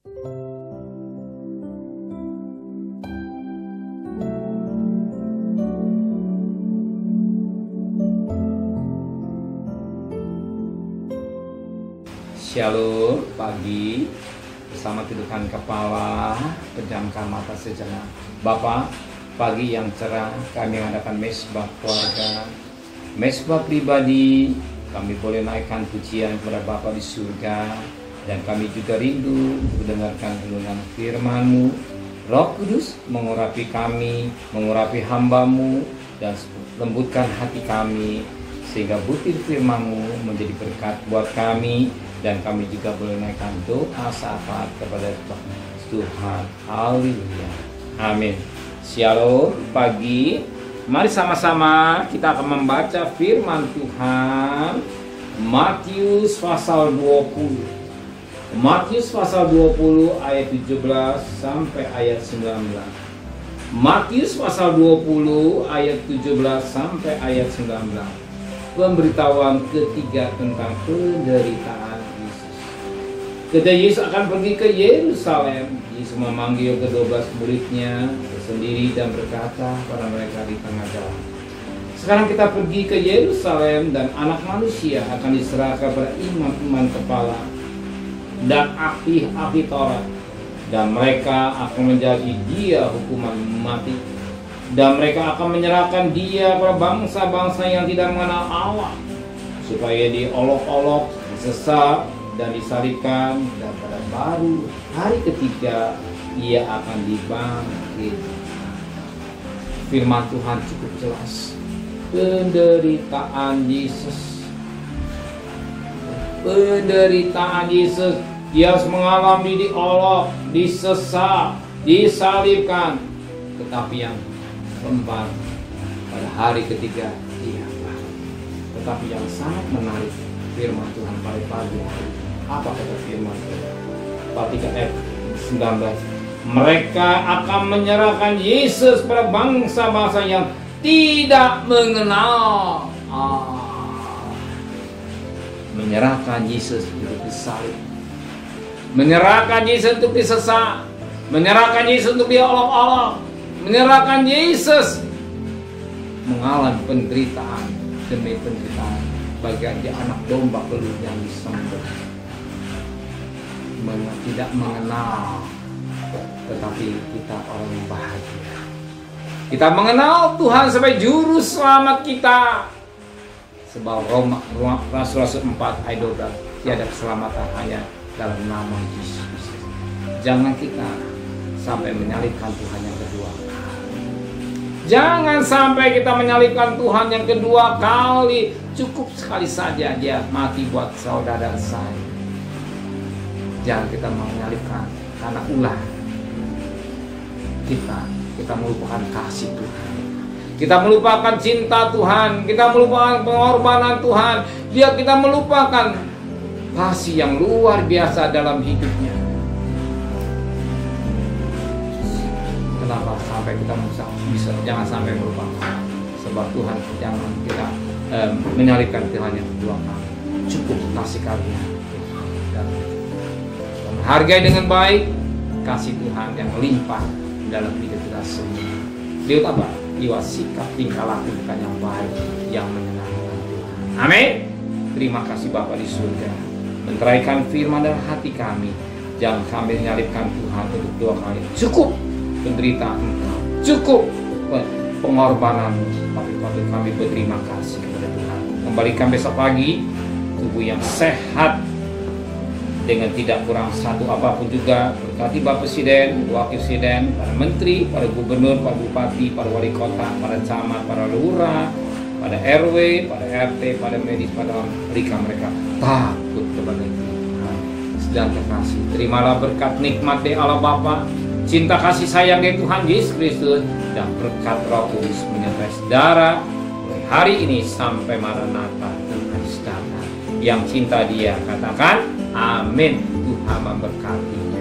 Shalom pagi, bersama tundukkan kepala, pejamkan mata sejenak. Bapak, pagi yang cerah, kami mengadakan mesbah keluarga, mesbah pribadi. Kami boleh naikkan pujian kepada Bapa di surga, dan kami juga rindu untuk mendengarkan renungan firman-Mu. Roh Kudus mengurapi kami, mengurapi hamba-Mu, dan lembutkan hati kami, sehingga butir firman-Mu menjadi berkat buat kami, dan kami juga boleh naikkan doa syafaat kepada Tuhan. Haleluya. Amin. Shalom pagi. Mari sama-sama kita akan membaca firman Tuhan. Matius pasal 20. Matius pasal 20 ayat 17 sampai ayat 19. Matius pasal 20 ayat 17 sampai ayat 19. Pemberitahuan ketiga tentang penderitaan. Ketika Yesus akan pergi ke Yerusalem, Yesus memanggil ke-12 muridnya sendiri dan berkata pada mereka di tengah jalan, sekarang kita pergi ke Yerusalem, dan Anak Manusia akan diserahkan kepada imam-imam kepala dan ahli-ahli Taurat, dan mereka akan menjadi dia hukuman mati, dan mereka akan menyerahkan dia kepada bangsa-bangsa yang tidak mengenal Allah, supaya diolok-olok, disesat, dan disalibkan, dan pada baru hari ketiga ia akan dibangkit. Firman Tuhan cukup jelas. Penderitaan Yesus, penderitaan Yesus, dia harus mengalami diolok, disesat, disalibkan, tetapi yang keempat pada hari ketiga dia bangkit. Tetapi yang sangat menarik firman Tuhan pada pagi hari, apa kata firman Tuhan? Perhatikan ayat 19. Mereka akan menyerahkan Yesus pada bangsa-bangsa yang tidak mengenal. Menyerahkan Yesus untuk disalib, menyerahkan Yesus untuk disesat, menyerahkan Yesus untuk diolok-olok, menyerahkan Yesus mengalami penderitaan demi penderitaan, bagian dia anak domba pelur yang disembelih, tidak mengenal. Tetapi kita orang yang bahagia, kita mengenal Tuhan sebagai juru selamat kita. Sebab Rasul-Rasul 4 ayat 12, tiada keselamatan hanya dalam nama Yesus. Jangan kita sampai menyalibkan Tuhan yang kedua kali. Jangan sampai kita menyalibkan Tuhan yang kedua kali. Cukup sekali saja dia mati buat saudara saya. Jangan kita menyalibkan karena ulah kita melupakan kasih Tuhan, kita melupakan cinta Tuhan, kita melupakan pengorbanan Tuhan, kita melupakan kasih yang luar biasa dalam hidupnya. Kenapa sampai kita bisa jangan sampai melupakan? Sebab Tuhan jangan kita menyalibkan Tuhan yang kedua kali. Cukup kasih karunia dan menghargai dengan baik kasih Tuhan yang melimpah dalam hidup kita semua. Lihat apa? Lihat sikap tingkah laku kita yang baik, yang menyenangkan Tuhan. Amin. Terima kasih Bapa di surga, menteraikan firman dalam hati kami. Jangan sampai menyalibkan Tuhan untuk dua kali. Cukup penderitaan Engkau, cukup pengorbananmu, tapi patut kami berterima kasih kepada Tuhan. Kembalikan besok pagi tubuh yang sehat dengan tidak kurang satu apapun juga. Berkati Bapak Presiden, Wakil Presiden, para Menteri, para Gubernur, para Bupati, para Wali Kota, para Camat, para Lurah, pada RW, pada RT, pada medis, pada mereka takut kepada Tuhan. Sedang terkasih, terimalah berkat nikmat dari Allah Bapa, cinta kasih sayang dari Tuhan Yesus Kristus, dan berkat Roh Kudus menyertai saudara mulai hari ini sampai Maranatha Tuhan datang. Yang cinta Dia katakan amin. Tuhan memberkati.